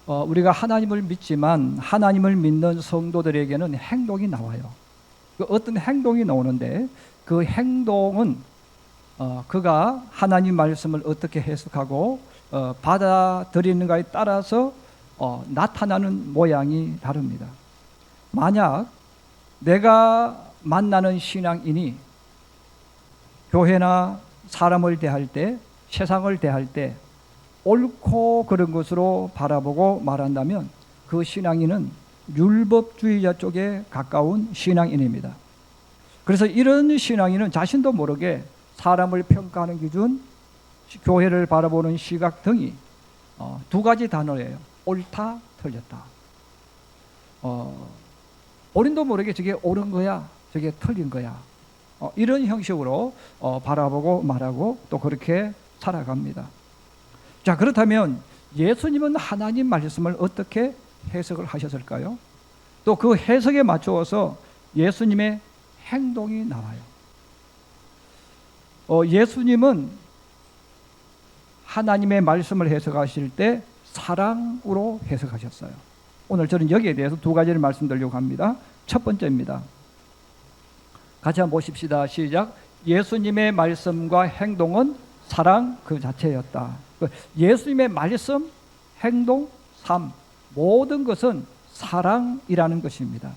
우리가 하나님을 믿지만 하나님을 믿는 성도들에게는 행동이 나와요. 어떤 행동이 나오는데 그 행동은 그가 하나님 말씀을 어떻게 해석하고 받아들이는가에 따라서 나타나는 모양이 다릅니다. 만약 내가 만나는 신앙인이 교회나 사람을 대할 때, 세상을 대할 때 옳고 그른 것으로 바라보고 말한다면 그 신앙인은 율법주의자 쪽에 가까운 신앙인입니다. 그래서 이런 신앙인은 자신도 모르게 사람을 평가하는 기준, 교회를 바라보는 시각 등이 두 가지 단어예요. 옳다, 틀렸다. 본인도 모르게 저게 옳은 거야, 저게 틀린 거야. 이런 형식으로 바라보고 말하고 또 그렇게 살아갑니다. 자, 그렇다면 예수님은 하나님 말씀을 어떻게 해석을 하셨을까요? 또 그 해석에 맞추어서 예수님의 행동이 나와요. 예수님은 하나님의 말씀을 해석하실 때 사랑으로 해석하셨어요. 오늘 저는 여기에 대해서 두 가지를 말씀드리려고 합니다. 첫 번째입니다. 같이 한번 보십시다. 시작. 예수님의 말씀과 행동은 사랑 그 자체였다. 예수님의 말씀, 행동, 삶 모든 것은 사랑이라는 것입니다.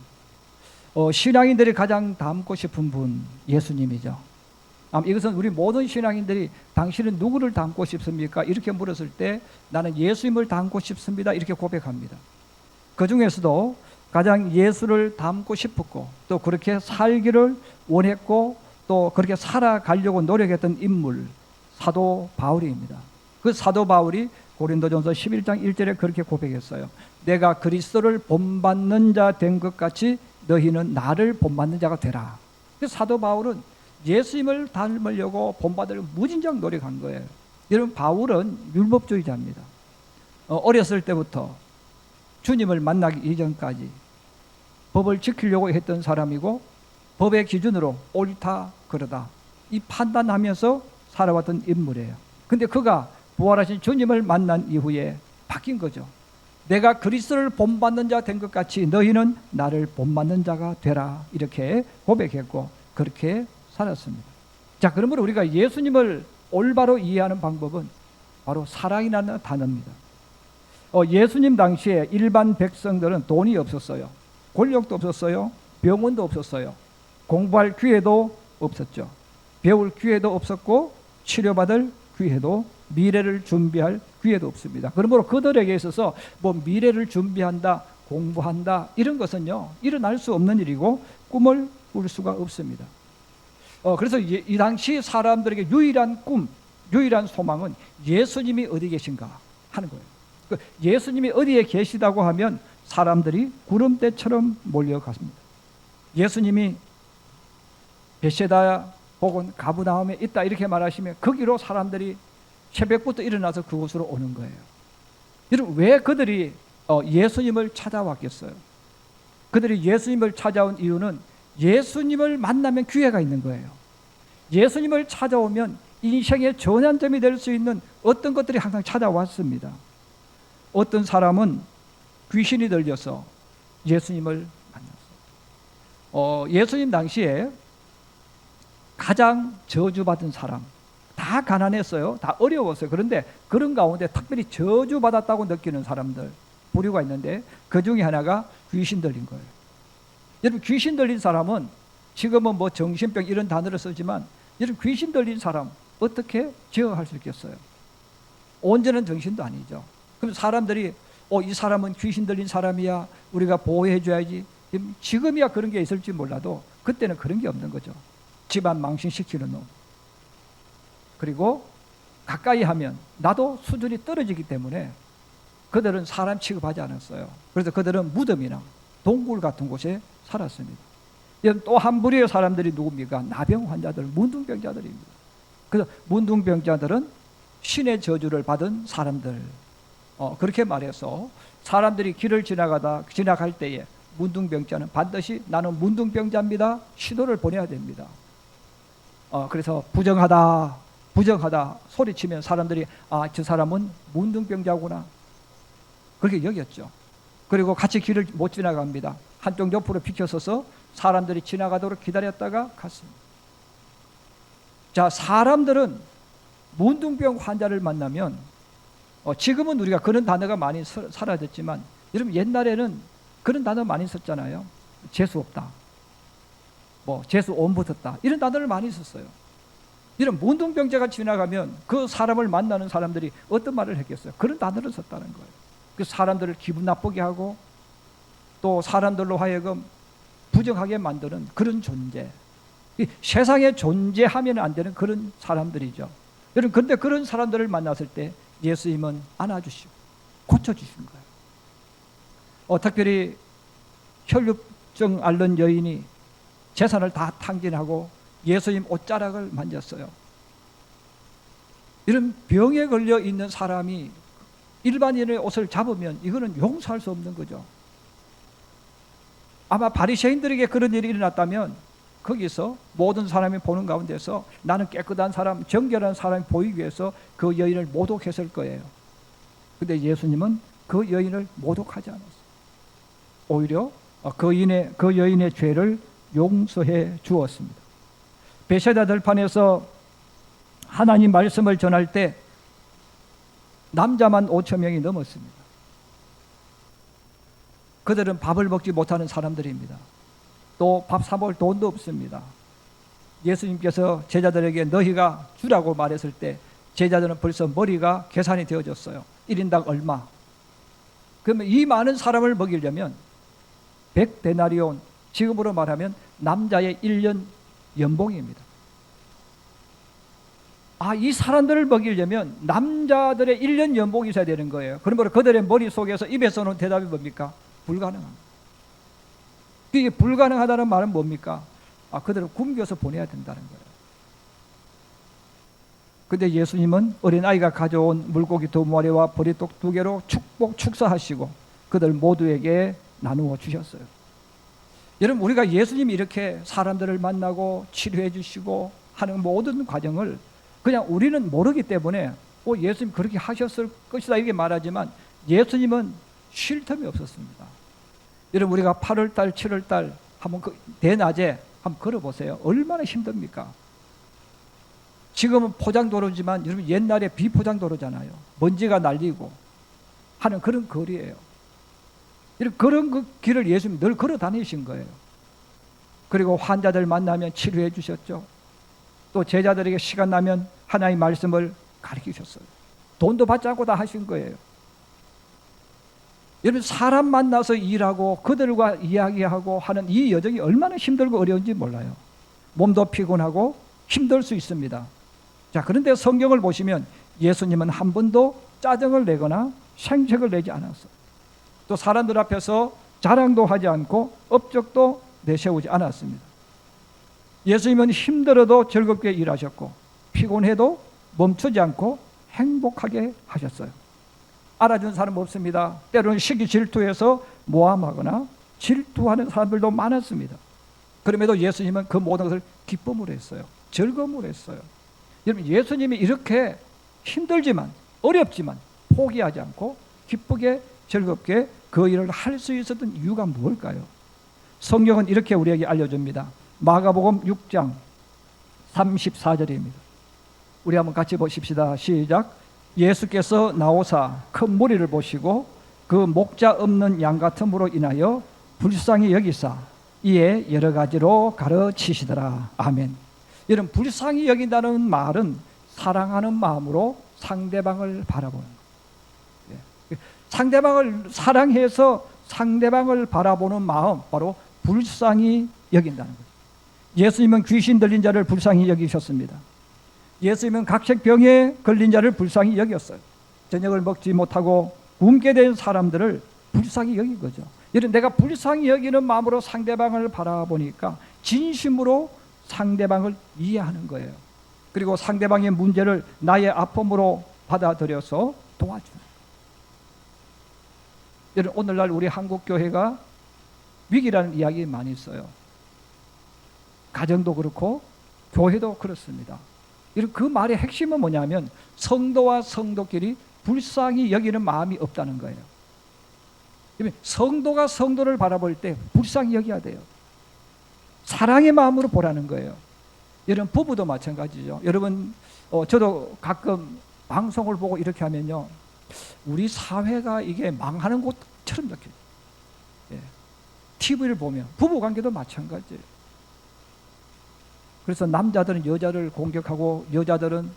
신앙인들이 가장 닮고 싶은 분 예수님이죠. 이것은 우리 모든 신앙인들이 당신은 누구를 닮고 싶습니까? 이렇게 물었을 때 나는 예수님을 닮고 싶습니다. 이렇게 고백합니다. 그 중에서도 가장 예수를 닮고 싶었고 또 그렇게 살기를 원했고 또 그렇게 살아가려고 노력했던 인물 사도 바울입니다. 그 사도 바울이 고린도전서 11장 1절에 그렇게 고백했어요. 내가 그리스도를 본받는 자 된 것 같이 너희는 나를 본받는 자가 되라. 그 사도 바울은 예수님을 닮으려고 본받을 무진장 노력한 거예요. 여러분, 바울은 율법주의자입니다. 어렸을 때부터 주님을 만나기 이전까지 법을 지키려고 했던 사람이고 법의 기준으로 옳다 그러다 이 판단하면서 살아왔던 인물이에요. 근데 그가 부활하신 주님을 만난 이후에 바뀐 거죠. 내가 그리스도를 본받는 자 된 것 같이 너희는 나를 본받는 자가 되라 이렇게 고백했고 그렇게 살았습니다. 자, 그러므로 우리가 예수님을 올바로 이해하는 방법은 바로 사랑이라는 단어입니다. 예수님 당시에 일반 백성들은 돈이 없었어요. 권력도 없었어요. 병원도 없었어요. 공부할 기회도 없었죠. 배울 기회도 없었고 치료받을 기회도 미래를 준비할 기회도 없습니다. 그러므로 그들에게 있어서 뭐 미래를 준비한다, 공부한다 이런 것은요 일어날 수 없는 일이고 꿈을 꿀 수가 없습니다. 그래서 이 당시 사람들에게 유일한 꿈, 유일한 소망은 예수님이 어디 계신가 하는 거예요. 예수님이 어디에 계시다고 하면 사람들이 구름대처럼 몰려갔습니다. 예수님이 베세다 혹은 가브나움에 있다 이렇게 말하시면 거기로 사람들이 새벽부터 일어나서 그곳으로 오는 거예요. 여러분, 왜 그들이 예수님을 찾아왔겠어요? 그들이 예수님을 찾아온 이유는 예수님을 만나면 기회가 있는 거예요. 예수님을 찾아오면 인생의 전환점이 될 수 있는 어떤 것들이 항상 찾아왔습니다. 어떤 사람은 귀신이 들려서 예수님을 만났어요. 예수님 당시에 가장 저주받은 사람, 다 가난했어요. 다 어려웠어요. 그런데 그런 가운데 특별히 저주받았다고 느끼는 사람들 부류가 있는데 그 중에 하나가 귀신 들린 거예요. 여러분, 귀신 들린 사람은 지금은 뭐 정신병 이런 단어를 쓰지만 여러분, 귀신 들린 사람 어떻게 제어할 수 있겠어요? 온전한 정신도 아니죠. 그럼 사람들이 이 사람은 귀신 들린 사람이야, 우리가 보호해 줘야지. 지금이야 그런 게 있을지 몰라도 그때는 그런 게 없는 거죠. 집안 망신시키는 놈. 그리고 가까이 하면 나도 수준이 떨어지기 때문에 그들은 사람 취급하지 않았어요. 그래서 그들은 무덤이나 동굴 같은 곳에 살았습니다. 또 한 부류의 사람들이 누굽니까? 나병 환자들, 문둥병자들입니다. 그래서 문둥병자들은 신의 저주를 받은 사람들. 그렇게 말해서 사람들이 길을 지나갈 때에 문둥병자는 반드시 나는 문둥병자입니다. 신호를 보내야 됩니다. 그래서 부정하다 소리치면 사람들이 저 사람은 문둥병자구나. 그렇게 여겼죠. 그리고 같이 길을 못 지나갑니다. 한쪽 옆으로 비켜서서 사람들이 지나가도록 기다렸다가 갔습니다. 자, 사람들은 문둥병 환자를 만나면 지금은 우리가 그런 단어가 많이 사라졌지만 여러분 옛날에는 그런 단어 많이 썼잖아요. 재수 없다, 재수 온 붙었다, 이런 단어를 많이 썼어요. 이런 문둥병자가 지나가면 그 사람을 만나는 사람들이 어떤 말을 했겠어요? 그런 단어를 썼다는 거예요. 그 사람들을 기분 나쁘게 하고 또 사람들로 하여금 부정하게 만드는 그런 존재, 이 세상에 존재하면 안 되는 그런 사람들이죠. 여러분, 그런데 그런 사람들을 만났을 때 예수님은 안아주시고 고쳐주신 거예요. 특별히 혈루증 앓는 여인이 재산을 다 탕진하고 예수님 옷자락을 만졌어요. 이런 병에 걸려 있는 사람이 일반인의 옷을 잡으면 이거는 용서할 수 없는 거죠. 아마 바리새인들에게 그런 일이 일어났다면 거기서 모든 사람이 보는 가운데서 나는 깨끗한 사람, 정결한 사람이 보이기 위해서 그 여인을 모독했을 거예요. 그런데 예수님은 그 여인을 모독하지 않았어요. 오히려 그 여인의 죄를 용서해 주었습니다. 베세다 들판에서 하나님 말씀을 전할 때 남자만 5천 명이 넘었습니다. 그들은 밥을 먹지 못하는 사람들입니다. 또 밥 사 먹을 돈도 없습니다. 예수님께서 제자들에게 너희가 주라고 말했을 때 제자들은 벌써 머리가 계산이 되어졌어요. 1인당 얼마? 그러면 이 많은 사람을 먹이려면 100데나리온, 지금으로 말하면 남자의 1년 연봉입니다. 이 사람들을 먹이려면 남자들의 1년 연봉이 있어야 되는 거예요. 그러므로 그들의 머릿속에서 입에서는 대답이 뭡니까? 불가능합니다. 이게 불가능하다는 말은 뭡니까? 그들을 굶겨서 보내야 된다는 거예요. 근데 예수님은 어린아이가 가져온 물고기 2마리와 보리떡 2개로 축사하시고 그들 모두에게 나누어 주셨어요. 여러분, 우리가 예수님이 이렇게 사람들을 만나고 치료해 주시고 하는 모든 과정을 그냥 우리는 모르기 때문에 예수님 그렇게 하셨을 것이다 이렇게 말하지만 예수님은 쉴 틈이 없었습니다. 여러분, 우리가 8월달 7월달 한번 대낮에 한번 걸어보세요. 얼마나 힘듭니까? 지금은 포장도로지만 여러분 옛날에 비포장도로잖아요. 먼지가 날리고 하는 그런 거리예요. 그런 그 길을 예수님이 늘 걸어 다니신 거예요. 그리고 환자들 만나면 치료해 주셨죠. 또 제자들에게 시간 나면 하나님의 말씀을 가르치셨어요. 돈도 받지 않고 다 하신 거예요. 여러분, 사람 만나서 일하고 그들과 이야기하고 하는 이 여정이 얼마나 힘들고 어려운지 몰라요. 몸도 피곤하고 힘들 수 있습니다. 자, 그런데 성경을 보시면 예수님은 한 번도 짜증을 내거나 생색을 내지 않았어요. 또 사람들 앞에서 자랑도 하지 않고 업적도 내세우지 않았습니다. 예수님은 힘들어도 즐겁게 일하셨고 피곤해도 멈추지 않고 행복하게 하셨어요. 알아준 사람 없습니다. 때로는 시기 질투해서 모함하거나 질투하는 사람들도 많았습니다. 그럼에도 예수님은 그 모든 것을 기쁨으로 했어요. 즐거움으로 했어요. 여러분, 예수님이 이렇게 힘들지만 어렵지만 포기하지 않고 기쁘게 즐겁게 그 일을 할 수 있었던 이유가 무엇일까요? 성경은 이렇게 우리에게 알려줍니다. 마가복음 6장 34절입니다. 우리 한번 같이 보십시다. 시작. 예수께서 나오사 큰 무리를 보시고 그 목자 없는 양 같음으로 인하여 불쌍히 여기사 이에 여러 가지로 가르치시더라. 아멘. 여러분, 불쌍히 여긴다는 말은 사랑하는 마음으로 상대방을 바라보는 거예요. 상대방을 사랑해서 상대방을 바라보는 마음, 바로 불쌍히 여긴다는 거죠. 예수님은 귀신 들린 자를 불쌍히 여기셨습니다. 예수님은 각색 병에 걸린 자를 불쌍히 여겼어요. 저녁을 먹지 못하고 굶게 된 사람들을 불쌍히 여긴 거죠. 이런 내가 불쌍히 여기는 마음으로 상대방을 바라보니까 진심으로 상대방을 이해하는 거예요. 그리고 상대방의 문제를 나의 아픔으로 받아들여서 도와주는 거예요. 여러분, 오늘날 우리 한국교회가 위기라는 이야기 많이 있어요. 가정도 그렇고 교회도 그렇습니다. 그 말의 핵심은 뭐냐면 성도와 성도끼리 불쌍히 여기는 마음이 없다는 거예요. 성도가 성도를 바라볼 때 불쌍히 여겨야 돼요. 사랑의 마음으로 보라는 거예요. 여러분, 부부도 마찬가지죠. 여러분, 저도 가끔 방송을 보고 이렇게 하면요, 우리 사회가 이게 망하는 곳처럼 느껴요. 예. TV를 보면 부부관계도 마찬가지예요. 그래서 남자들은 여자를 공격하고, 여자들은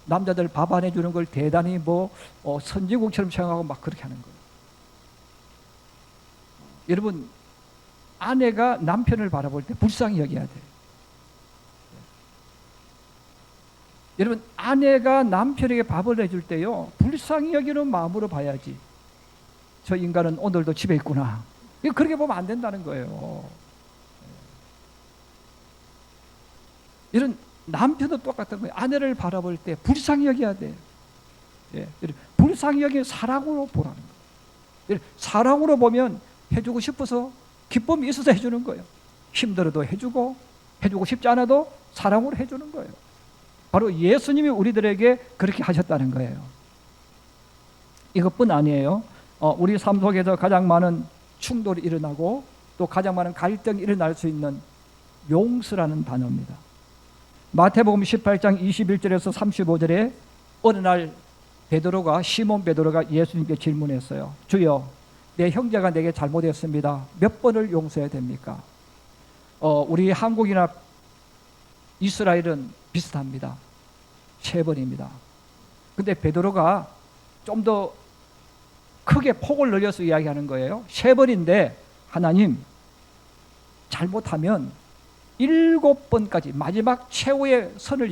남자들 밥 안 해주는 걸 대단히 선진국처럼 생각하고 막 그렇게 하는 거예요. 여러분, 아내가 남편을 바라볼 때 불쌍히 여겨야 돼요. 여러분, 아내가 남편에게 밥을 해줄 때요, 불쌍히 여기는 마음으로 봐야지. 저 인간은 오늘도 집에 있구나. 그렇게 보면 안 된다는 거예요. 이런 남편도 똑같은 거예요. 아내를 바라볼 때 불쌍히 여겨야 돼요. 예, 불쌍히 여기는 사랑으로 보라는 거예요. 사랑으로 보면 해주고 싶어서, 기쁨이 있어서 해주는 거예요. 힘들어도 해주고 싶지 않아도 사랑으로 해주는 거예요. 바로 예수님이 우리들에게 그렇게 하셨다는 거예요. 이것뿐 아니에요. 우리 삶 속에서 가장 많은 충돌이 일어나고 또 가장 많은 갈등이 일어날 수 있는 용서라는 단어입니다. 마태복음 18장 21절에서 35절에 어느 날 시몬 베드로가 예수님께 질문했어요. 주여, 내 형제가 내게 잘못했습니다. 몇 번을 용서해야 됩니까? 우리 한국이나 이스라엘은 비슷합니다. 3번입니다. 근데 베드로가 좀 더 크게 폭을 늘려서 이야기하는 거예요. 3번인데 하나님, 잘못하면 7번까지, 마지막 최후의 선을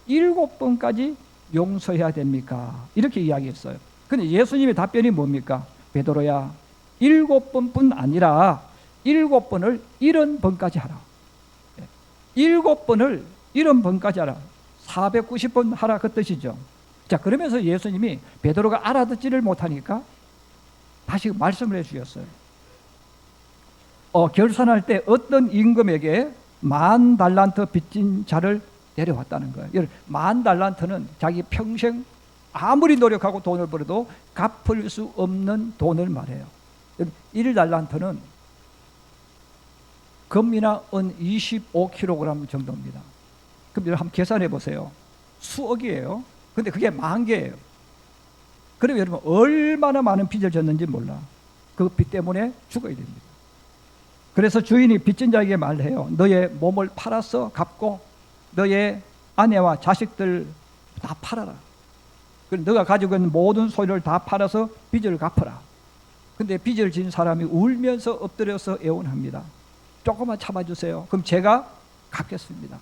7번까지 용서해야 됩니까? 이렇게 이야기했어요. 근데 예수님의 답변이 뭡니까? 베드로야, 7번뿐 아니라 7번을 70번까지 하라. 7번을 70번까지 하라. 490번 하라, 그 뜻이죠. 자, 그러면서 예수님이 베드로가 알아듣지를 못하니까 다시 말씀을 해주셨어요. 결산할 때 어떤 임금에게 10,000달란트 빚진 자를 데려왔다는 거예요. 10,000달란트는 자기 평생 아무리 노력하고 돈을 벌어도 갚을 수 없는 돈을 말해요. 1달란트는 금이나 은 25kg 정도입니다. 그럼 여러분 한번 계산해 보세요. 수억이에요. 근데 그게 10,000개예요. 그럼 여러분 얼마나 많은 빚을 졌는지 몰라. 그 빚 때문에 죽어야 됩니다. 그래서 주인이 빚진 자에게 말해요. 너의 몸을 팔아서 갚고 너의 아내와 자식들 다 팔아라. 그리고 너가 가지고 있는 모든 소유를 다 팔아서 빚을 갚아라. 근데 빚을 진 사람이 울면서 엎드려서 애원합니다. 조금만 참아주세요. 그럼 제가 갚겠습니다.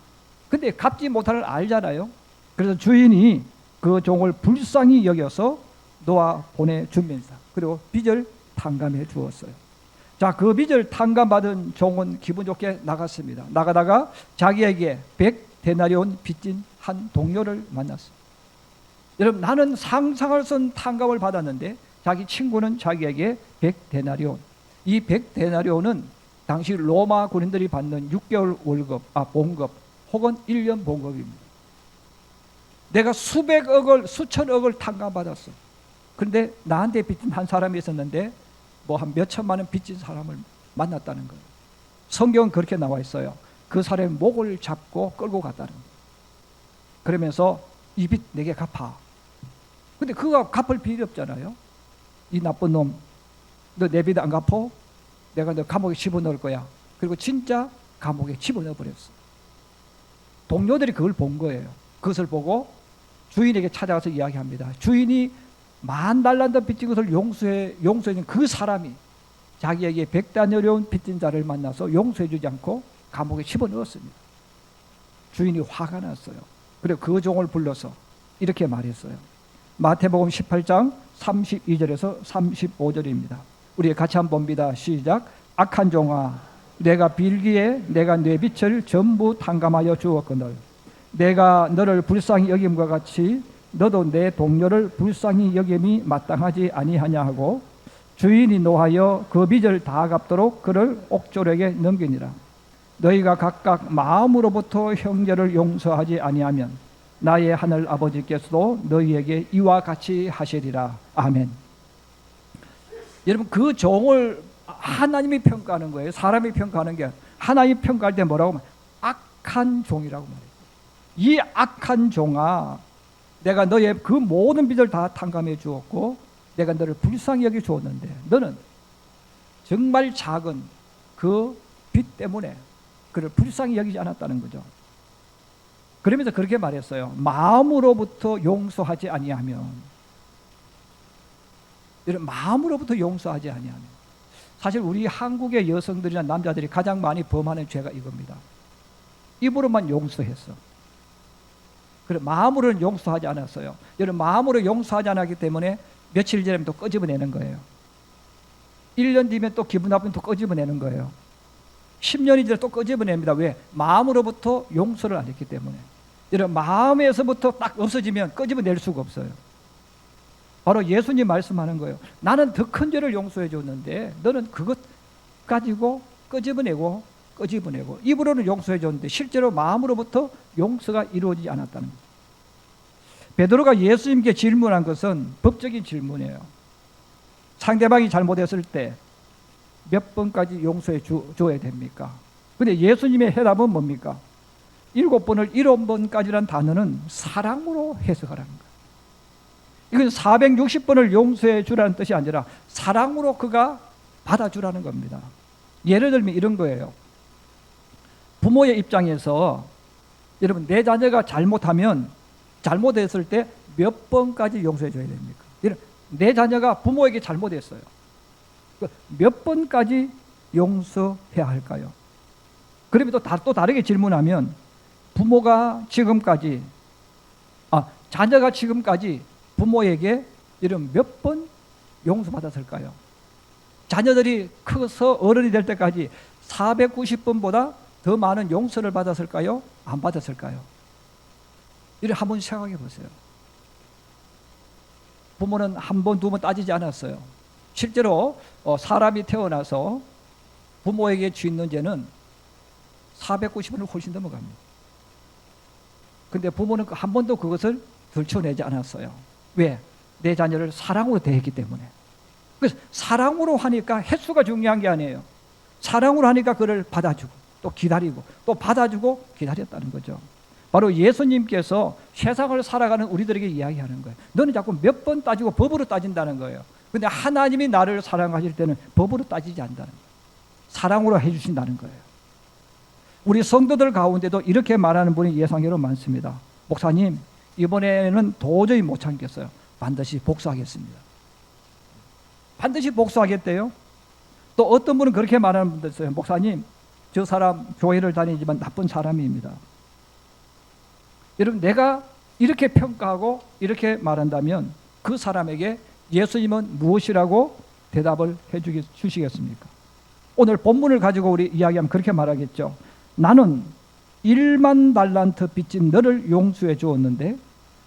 근데 갚지 못하는 알잖아요. 그래서 주인이 그 종을 불쌍히 여겨서 놓아 보내주면서, 그리고 빚을 탕감해 주었어요. 자, 그 빚을 탕감받은 종은 기분 좋게 나갔습니다. 나가다가 자기에게 100데나리온 빚진 한 동료를 만났어요. 여러분, 나는 상상할 수 없는 탕감을 받았는데 자기 친구는 자기에게 100데나리온. 이 100데나리온은 당시 로마 군인들이 받는 6개월 월급, 봉급 혹은 1년 봉급입니다. 내가 수백억을, 수천억을 탕감받았어. 그런데 나한테 빚진 한 사람이 있었는데 한 몇천만 원 빚진 사람을 만났다는 거예요. 성경은 그렇게 나와 있어요. 그 사람의 목을 잡고 끌고 갔다는 거예요. 그러면서 이 빚 내게 갚아. 근데 그가 갚을 빚이 없잖아요. 이 나쁜 놈, 너 내 빚 안 갚어? 내가 너 감옥에 집어넣을 거야. 그리고 진짜 감옥에 집어넣어 버렸어. 동료들이 그걸 본 거예요. 그것을 보고 주인에게 찾아가서 이야기합니다. 주인이 10,000달란트 빚진 것을 용서해준 그 사람이 자기에게 100데나리온 빚진 자를 만나서 용서해주지 않고 감옥에 집어넣었습니다. 주인이 화가 났어요. 그리고 그 종을 불러서 이렇게 말했어요. 마태복음 18장 32절에서 35절입니다. 우리 같이 한번 봅니다. 시작. 악한 종아, 내가 빌기에 내가 내 빚을 전부 탕감하여 주었거늘 내가 너를 불쌍히 여김과 같이 너도 내 동료를 불쌍히 여김이 마땅하지 아니하냐 하고 주인이 노하여 그 빚을 다 갚도록 그를 옥졸에게 넘기니라. 너희가 각각 마음으로부터 형제를 용서하지 아니하면 나의 하늘 아버지께서도 너희에게 이와 같이 하시리라. 아멘. 여러분 그 종을 하나님이 평가하는 거예요. 사람이 평가하는 게 하나님이 평가할 때 뭐라고 말해요? 악한 종이라고 말해요. 이 악한 종아, 내가 너의 그 모든 빚을 다 탕감해 주었고 내가 너를 불쌍히 여겨 주었는데 너는 정말 작은 그 빚 때문에 그를 불쌍히 여기지 않았다는 거죠. 그러면서 그렇게 말했어요. 마음으로부터 용서하지 아니하면, 이런 마음으로부터 용서하지 아니하면, 사실 우리 한국의 여성들이나 남자들이 가장 많이 범하는 죄가 이겁니다. 입으로만 용서했어. 그래 마음으로는 용서하지 않았어요. 여러분 마음으로 용서하지 않았기 때문에 며칠 전에 또 끄집어내는 거예요. 1년 뒤면 또 기분 나쁘면 또 끄집어내는 거예요. 10년이 지나 또 끄집어냅니다. 왜? 마음으로부터 용서를 안 했기 때문에. 여러분 마음에서부터 딱 없어지면 끄집어낼 수가 없어요. 바로 예수님 말씀하는 거예요. 나는 더 큰 죄를 용서해 줬는데 너는 그것 가지고 끄집어내고 입으로는 용서해 줬는데 실제로 마음으로부터 용서가 이루어지지 않았다는 거예요. 베드로가 예수님께 질문한 것은 법적인 질문이에요. 상대방이 잘못했을 때 몇 번까지 용서해 줘야 됩니까? 근데 예수님의 해답은 뭡니까? 7번을 7번까지란 단어는 사랑으로 해석하라는 거예요. 이건 460번을 용서해 주라는 뜻이 아니라 사랑으로 그가 받아주라는 겁니다. 예를 들면 이런 거예요. 부모의 입장에서 여러분 내 자녀가 잘못했을 때 몇 번까지 용서해 줘야 됩니까? 내 자녀가 부모에게 잘못했어요. 몇 번까지 용서해야 할까요? 그러면 또 다르게 질문하면 자녀가 지금까지 부모에게 이런 몇 번 용서받았을까요? 자녀들이 커서 어른이 될 때까지 490번보다 더 많은 용서를 받았을까요? 안 받았을까요? 이를 한번 생각해 보세요. 부모는 한 번, 두 번 따지지 않았어요. 실제로 사람이 태어나서 부모에게 짓는 죄는 490번을 훨씬 넘어갑니다. 근데 부모는 한 번도 그것을 들춰내지 않았어요. 왜? 내 자녀를 사랑으로 대했기 때문에. 그래서 사랑으로 하니까 횟수가 중요한 게 아니에요. 사랑으로 하니까 그를 받아주고 또 기다리고 또 받아주고 기다렸다는 거죠. 바로 예수님께서 세상을 살아가는 우리들에게 이야기하는 거예요. 너는 자꾸 몇 번 따지고 법으로 따진다는 거예요. 근데 하나님이 나를 사랑하실 때는 법으로 따지지 않는다는 거예요. 사랑으로 해주신다는 거예요. 우리 성도들 가운데도 이렇게 말하는 분이 예상외로 많습니다. 목사님, 이번에는 도저히 못 참겠어요. 반드시 복수하겠습니다. 반드시 복수하겠대요. 또 어떤 분은 그렇게 말하는 분도 있어요. 목사님, 저 사람 교회를 다니지만 나쁜 사람입니다. 여러분, 내가 이렇게 평가하고 이렇게 말한다면 그 사람에게 예수님은 무엇이라고 대답을 주시겠습니까? 오늘 본문을 가지고 우리 이야기하면 그렇게 말하겠죠. 나는 1만 달란트 빚진 너를 용서해 주었는데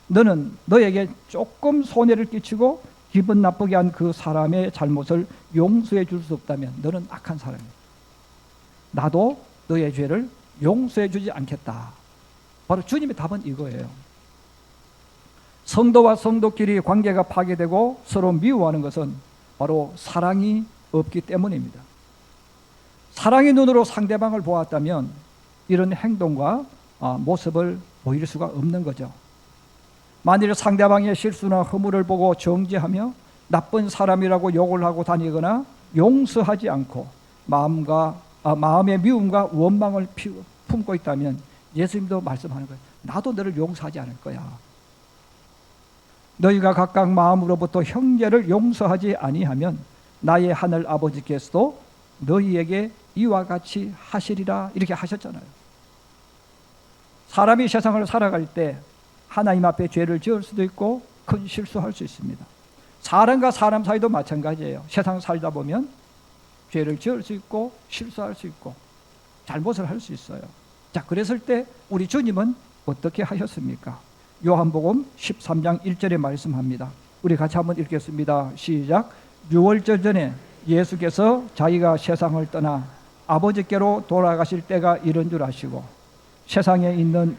너는 너에게 조금 손해를 끼치고 기분 나쁘게 한 그 사람의 잘못을 용서해 줄 수 없다면 너는 악한 사람이야. 나도 너의 죄를 용서해 주지 않겠다. 바로 주님의 답은 이거예요. 성도와 성도끼리 관계가 파괴되고 서로 미워하는 것은 바로 사랑이 없기 때문입니다. 사랑의 눈으로 상대방을 보았다면 이런 행동과 모습을 보일 수가 없는 거죠. 만일 상대방의 실수나 허물을 보고 정죄하며 나쁜 사람이라고 욕을 하고 다니거나 용서하지 않고 마음의 미움과 원망을 품고 있다면 예수님도 말씀하는 거예요. 나도 너를 용서하지 않을 거야. 너희가 각각 마음으로부터 형제를 용서하지 아니하면 나의 하늘 아버지께서도 너희에게 이와 같이 하시리라 이렇게 하셨잖아요. 사람이 세상을 살아갈 때 하나님 앞에 죄를 지을 수도 있고 큰 실수할 수 있습니다. 사람과 사람 사이도 마찬가지예요. 세상 살다 보면 죄를 지을 수 있고 실수할 수 있고 잘못을 할 수 있어요. 자, 그랬을 때 우리 주님은 어떻게 하셨습니까? 요한복음 13장 1절에 말씀합니다. 우리 같이 한번 읽겠습니다. 시작. 유월절 전에 예수께서 자기가 세상을 떠나 아버지께로 돌아가실 때가 이른 줄 아시고 세상에 있는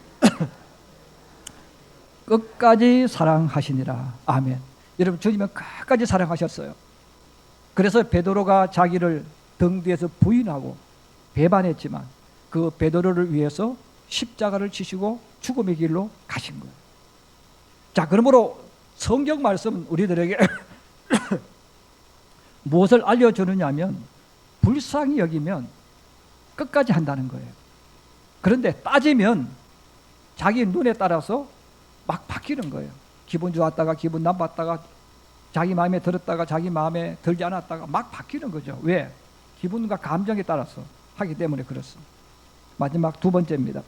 끝까지 사랑하시니라. 아멘. 여러분, 주님은 끝까지 사랑하셨어요. 그래서 베드로가 자기를 등 뒤에서 부인하고 배반했지만 그 베드로를 위해서 십자가를 지시고 죽음의 길로 가신 거예요. 자, 그러므로 성경 말씀은 우리들에게 무엇을 알려주느냐 하면 불쌍히 여기면 끝까지 한다는 거예요. 그런데 따지면 자기 눈에 따라서 막 바뀌는 거예요. 기분 좋았다가 기분 나빴다가 자기 마음에 들었다가 자기 마음에 들지 않았다가 막 바뀌는 거죠. 왜? 기분과 감정에 따라서 하기 때문에 그렇습니다. 마지막 두 번째입니다.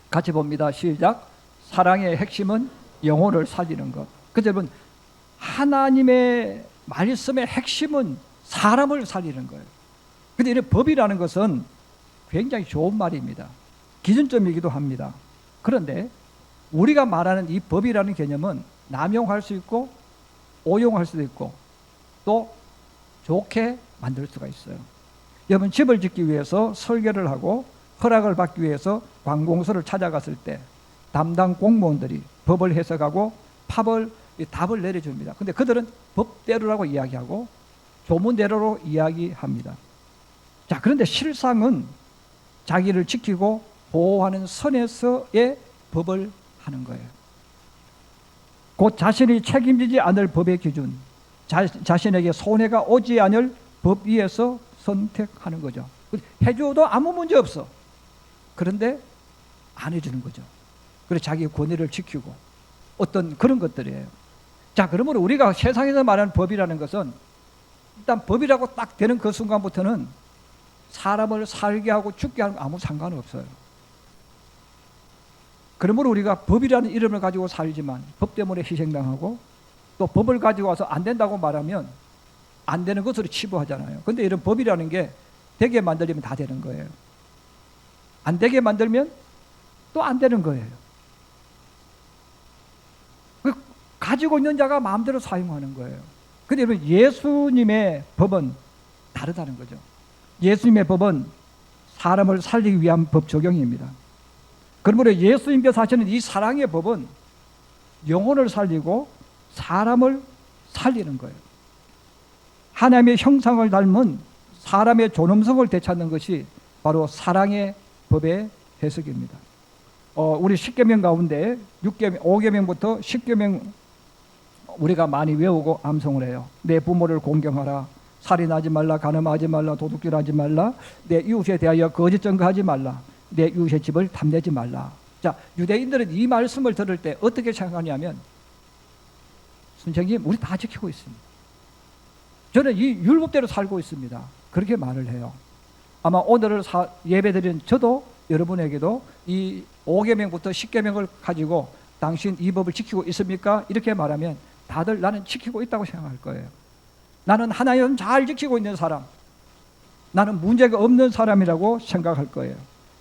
같이 봅니다. 시작. 사랑의 핵심은 영혼을 살리는 것. 그래서 여러분, 하나님의 말씀의 핵심은 사람을 살리는 거예요. 근데 이 법이라는 것은 굉장히 좋은 말입니다. 기준점이기도 합니다. 그런데 우리가 말하는 이 법이라는 개념은 남용할 수 있고 오용할 수도 있고 또 좋게 만들 수가 있어요. 여러분, 집을 짓기 위해서 설계를 하고 허락을 받기 위해서 관공서를 찾아갔을 때 담당 공무원들이 법을 해석하고 답을 내려줍니다. 근데 그들은 법대로라고 이야기하고 조문대로로 이야기합니다. 자, 그런데 실상은 자기를 지키고 보호하는 선에서의 법을 하는 거예요. 곧 자신이 책임지지 않을 법의 기준, 자신에게 손해가 오지 않을 법 위에서 선택하는 거죠. 해줘도 아무 문제 없어. 그런데 안 해주는 거죠. 그래서 자기의 권위를 지키고 어떤 그런 것들이에요. 자, 그러므로 우리가 세상에서 말하는 법이라는 것은 일단 법이라고 딱 되는 그 순간부터는 사람을 살게 하고 죽게 하는 거 아무 상관없어요. 그러므로 우리가 법이라는 이름을 가지고 살지만 법 때문에 희생당하고 또 법을 가지고 와서 안 된다고 말하면 안 되는 것으로 치부하잖아요. 근데 이런 법이라는 게 되게 만들면 다 되는 거예요. 안 되게 만들면 또 안 되는 거예요. 가지고 있는 자가 마음대로 사용하는 거예요. 근데 여러분, 예수님의 법은 다르다는 거죠. 예수님의 법은 사람을 살리기 위한 법 적용입니다. 그러므로 예수님께서 하시는 이 사랑의 법은 영혼을 살리고 사람을 살리는 거예요. 하나님의 형상을 닮은 사람의 존엄성을 되찾는 것이 바로 사랑의 법의 해석입니다. 우리 10계명 가운데 5계명부터 10계명 우리가 많이 외우고 암송을 해요. 내 부모를 공경하라, 살인하지 말라, 간음하지 말라, 도둑질하지 말라, 내 이웃에 대하여 거짓 증거하지 말라, 내 이웃의 집을 탐내지 말라. 자, 유대인들은 이 말씀을 들을 때 어떻게 생각하냐면, 선생님, 우리 다 지키고 있습니다. 저는 이 율법대로 살고 있습니다. 그렇게 말을 해요. 아마 오늘을 예배드린 저도 여러분에게도 이 5계명부터 10계명을 가지고 당신 이 법을 지키고 있습니까? 이렇게 말하면 다들 나는 지키고 있다고 생각할 거예요. 나는 하나님 잘 지키고 있는 사람, 나는 문제가 없는 사람이라고 생각할 거예요.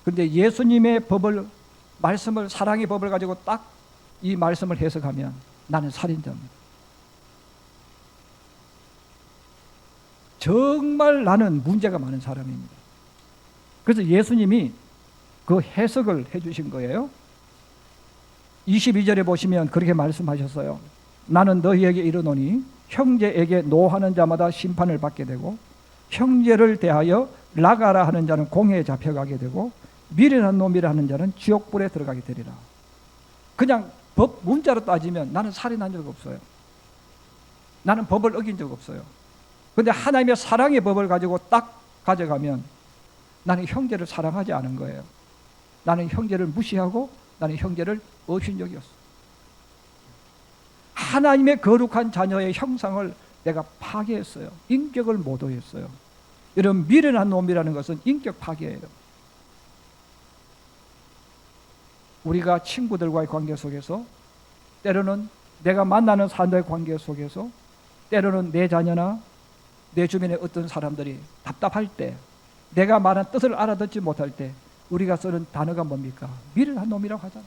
그런데 예수님의 법을, 말씀을, 사랑의 법을 가지고 딱 이 말씀을 해석하면 나는 살인자입니다. 정말 나는 문제가 많은 사람입니다. 그래서 예수님이 그 해석을 해주신 거예요. 22절에 보시면 그렇게 말씀하셨어요. 나는 너희에게 이르노니 형제에게 노하는 자마다 심판을 받게 되고 형제를 대하여 나가라 하는 자는 공회에 잡혀가게 되고 미련한 놈이라 하는 자는 지옥불에 들어가게 되리라. 그냥 법 문자로 따지면 나는 살인한 적 없어요. 나는 법을 어긴 적 없어요. 그런데 하나님의 사랑의 법을 가지고 딱 가져가면 나는 형제를 사랑하지 않은 거예요. 나는 형제를 무시하고 나는 형제를 없인 적이 없어. 하나님의 거룩한 자녀의 형상을 내가 파괴했어요. 인격을 모독했어요. 이런 미련한 놈이라는 것은 인격 파괴예요. 우리가 친구들과의 관계 속에서, 때로는 내가 만나는 사람들의 관계 속에서, 때로는 내 자녀나 내 주변의 어떤 사람들이 답답할 때, 내가 말한 뜻을 알아듣지 못할 때 우리가 쓰는 단어가 뭡니까? 미련한 놈이라고 하잖아.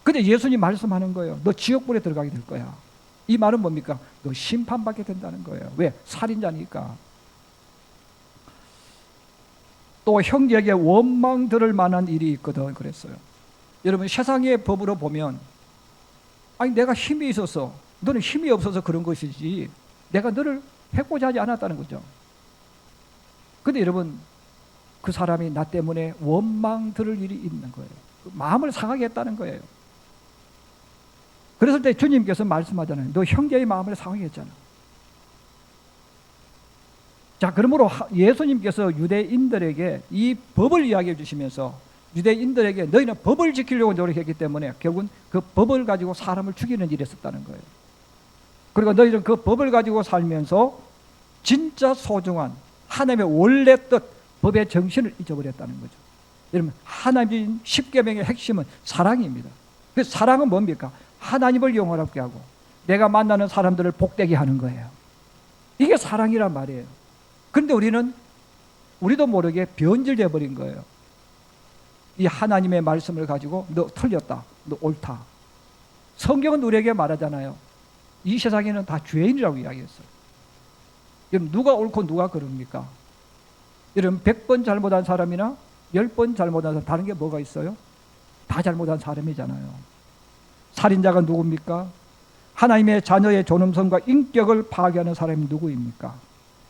근데 예수님 말씀하는 거예요. 너 지옥불에 들어가게 될 거야. 이 말은 뭡니까? 너 심판받게 된다는 거예요. 왜? 살인자니까. 또 형제에게 원망 들을 만한 일이 있거든 그랬어요. 여러분, 세상의 법으로 보면 아니 내가 힘이 있어서 너는 힘이 없어서 그런 것이지 내가 너를 해코지 하지 않았다는 거죠. 근데 여러분, 그 사람이 나 때문에 원망 들을 일이 있는 거예요. 마음을 상하게 했다는 거예요. 그랬을 때 주님께서 말씀하잖아요. 너 형제의 마음을 상하게 했잖아. 자, 그러므로 예수님께서 유대인들에게 이 법을 이야기해 주시면서 유대인들에게 너희는 법을 지키려고 노력했기 때문에 결국은 그 법을 가지고 사람을 죽이는 일이 있었다는 거예요. 그리고 너희는 그 법을 가지고 살면서 진짜 소중한 하나님의 원래 뜻, 법의 정신을 잊어버렸다는 거죠. 여러분, 하나님 십계명의 핵심은 사랑입니다. 그 사랑은 뭡니까? 하나님을 영원하게 하고 내가 만나는 사람들을 복되게 하는 거예요. 이게 사랑이란 말이에요. 그런데 우리도 모르게 변질되어 버린 거예요. 이 하나님의 말씀을 가지고 너 틀렸다, 너 옳다. 성경은 우리에게 말하잖아요. 이 세상에는 다 죄인이라고 이야기했어요. 여러분, 누가 옳고 누가 그릅니까? 여러분, 100번 잘못한 사람이나 10번 잘못한 사람, 다른 게 뭐가 있어요? 다 잘못한 사람이잖아요. 살인자가 누굽니까? 하나님의 자녀의 존엄성과 인격을 파괴하는 사람이 누구입니까?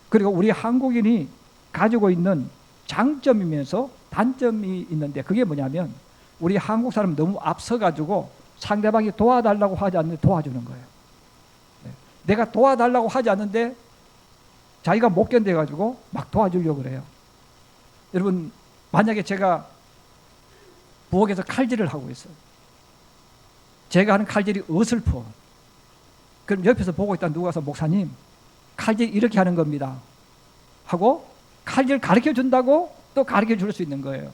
그리고 우리 한국인이 가지고 있는 장점이면서 단점이 있는데 그게 뭐냐면 우리 한국 사람 너무 앞서가지고 상대방이 도와달라고 하지 않는데 도와주는 거예요. 내가 도와달라고 하지 않는데 자기가 못 견뎌가지고 막 도와주려고 그래요. 여러분, 만약에 제가 부엌에서 칼질을 하고 있어요. 제가 하는 칼질이 어설퍼. 그럼 옆에서 보고 있다 누가 와서 목사님, 칼질 이렇게 하는 겁니다 하고 칼질 가르쳐 준다고 또 가르쳐 줄 수 있는 거예요.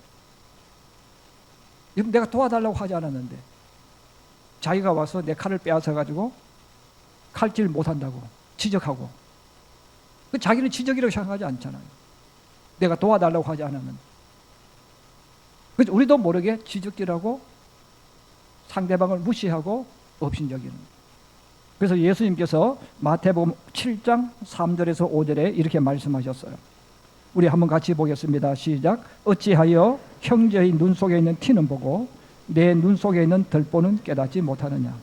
내가 도와달라고 하지 않았는데 자기가 와서 내 칼을 빼앗아 가지고 칼질 못한다고 지적하고, 자기는 지적이라고 생각하지 않잖아요. 내가 도와달라고 하지 않았는데. 그래서 우리도 모르게 지적질하고 상대방을 무시하고 업신여기는. 그래서 예수님께서 마태복음 7장 3절에서 5절에 이렇게 말씀하셨어요. 우리 한번 같이 보겠습니다. 시작. 어찌하여 형제의 눈 속에 있는 티는 보고 내 눈 속에 있는 들보는 깨닫지 못하느냐.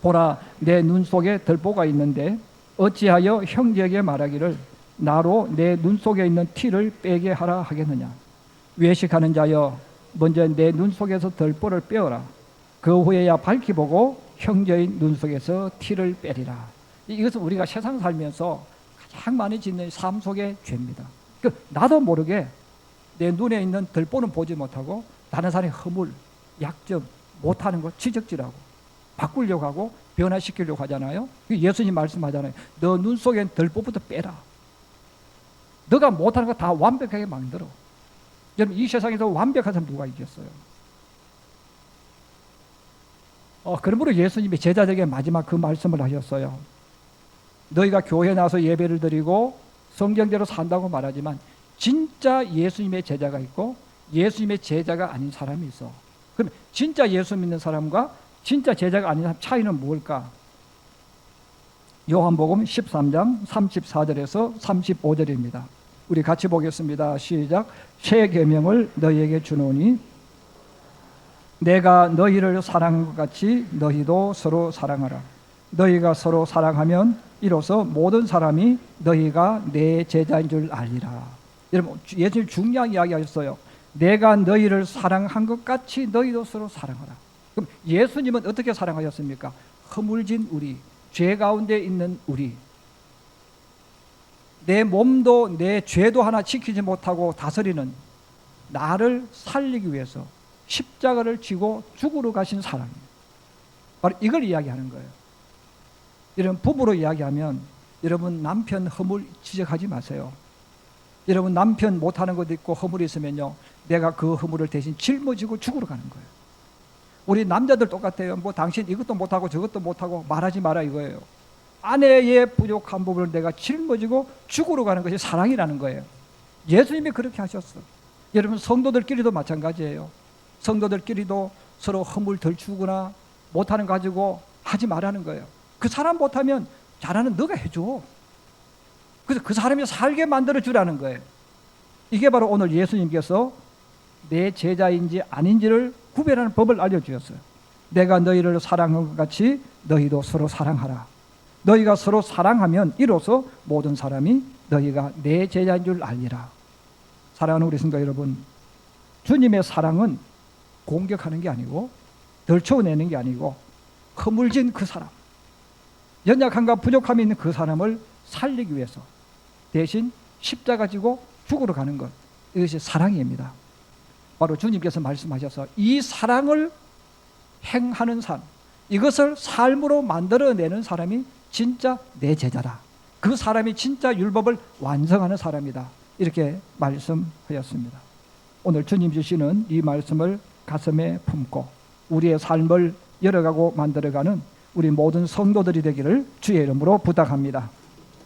보라, 내 눈 속에 들보가 있는데 어찌하여 형제에게 말하기를 나로 내 눈 속에 있는 티를 빼게 하라 하겠느냐. 외식하는 자여, 먼저 내 눈 속에서 들보를 빼어라. 그 후에야 밝히 보고 형제의 눈 속에서 티를 빼리라. 이것은 우리가 세상 살면서 가장 많이 짓는 삶 속의 죄입니다. 나도 모르게 내 눈에 있는 들보는 보지 못하고 다른 사람의 허물, 약점, 못하는 거 지적질하고 바꾸려고 하고 변화시키려고 하잖아요. 예수님 말씀하잖아요. 너 눈 속엔 들보부터 빼라. 너가 못하는 거 다 완벽하게 만들어. 여러분, 이 세상에서 완벽한 사람 누가 있겠어요? 그러므로 예수님이 제자들에게 마지막 그 말씀을 하셨어요. 너희가 교회에 나와서 예배를 드리고 성경대로 산다고 말하지만 진짜 예수님의 제자가 있고 예수님의 제자가 아닌 사람이 있어. 그럼 진짜 예수 믿는 사람과 진짜 제자가 아닌 사람 차이는 뭘까? 요한복음 13장 34절에서 35절입니다. 우리 같이 보겠습니다. 시작. 새 계명을 너희에게 주노니 내가 너희를 사랑한 것 같이 너희도 서로 사랑하라. 너희가 서로 사랑하면 이로써 모든 사람이 너희가 내 제자인 줄 알리라. 여러분, 예수님 중요한 이야기 하셨어요. 내가 너희를 사랑한 것 같이 너희도 서로 사랑하라. 그럼 예수님은 어떻게 사랑하셨습니까? 허물진 우리, 죄 가운데 있는 우리, 내 몸도 내 죄도 하나 지키지 못하고 다스리는 나를 살리기 위해서 십자가를 지고 죽으러 가신 사랑이에요. 바로 이걸 이야기하는 거예요. 여러분, 부부로 이야기하면 여러분 남편 허물 지적하지 마세요. 여러분 남편 못하는 것도 있고 허물이 있으면요, 내가 그 허물을 대신 짊어지고 죽으러 가는 거예요. 우리 남자들 똑같아요. 뭐 당신 이것도 못하고 저것도 못하고 말하지 마라 이거예요. 아내의 부족한 부분을 내가 짊어지고 죽으러 가는 것이 사랑이라는 거예요. 예수님이 그렇게 하셨어. 여러분, 성도들끼리도 마찬가지예요. 성도들끼리도 서로 허물 덜 주거나 못하는 거 가지고 하지 말라는 거예요. 그 사람 못하면 잘하는 너가 해줘. 그래서 그 사람이 살게 만들어 주라는 거예요. 이게 바로 오늘 예수님께서 내 제자인지 아닌지를 구별하는 법을 알려주셨어요. 내가 너희를 사랑한 것 같이 너희도 서로 사랑하라. 너희가 서로 사랑하면 이로써 모든 사람이 너희가 내 제자인 줄 알리라. 사랑하는 우리 성도 여러분, 주님의 사랑은 공격하는 게 아니고 덜쳐내는 게 아니고 허물진 그 사람, 연약함과 부족함이 있는 그 사람을 살리기 위해서 대신 십자가 지고 죽으러 가는 것, 이것이 사랑입니다. 바로 주님께서 말씀하셔서 이 사랑을 행하는 삶, 이것을 삶으로 만들어내는 사람이 진짜 내 제자다. 그 사람이 진짜 율법을 완성하는 사람이다. 이렇게 말씀하셨습니다. 오늘 주님 주시는 이 말씀을 가슴에 품고 우리의 삶을 열어가고 만들어가는 우리 모든 성도들이 되기를 주의 이름으로 부탁합니다.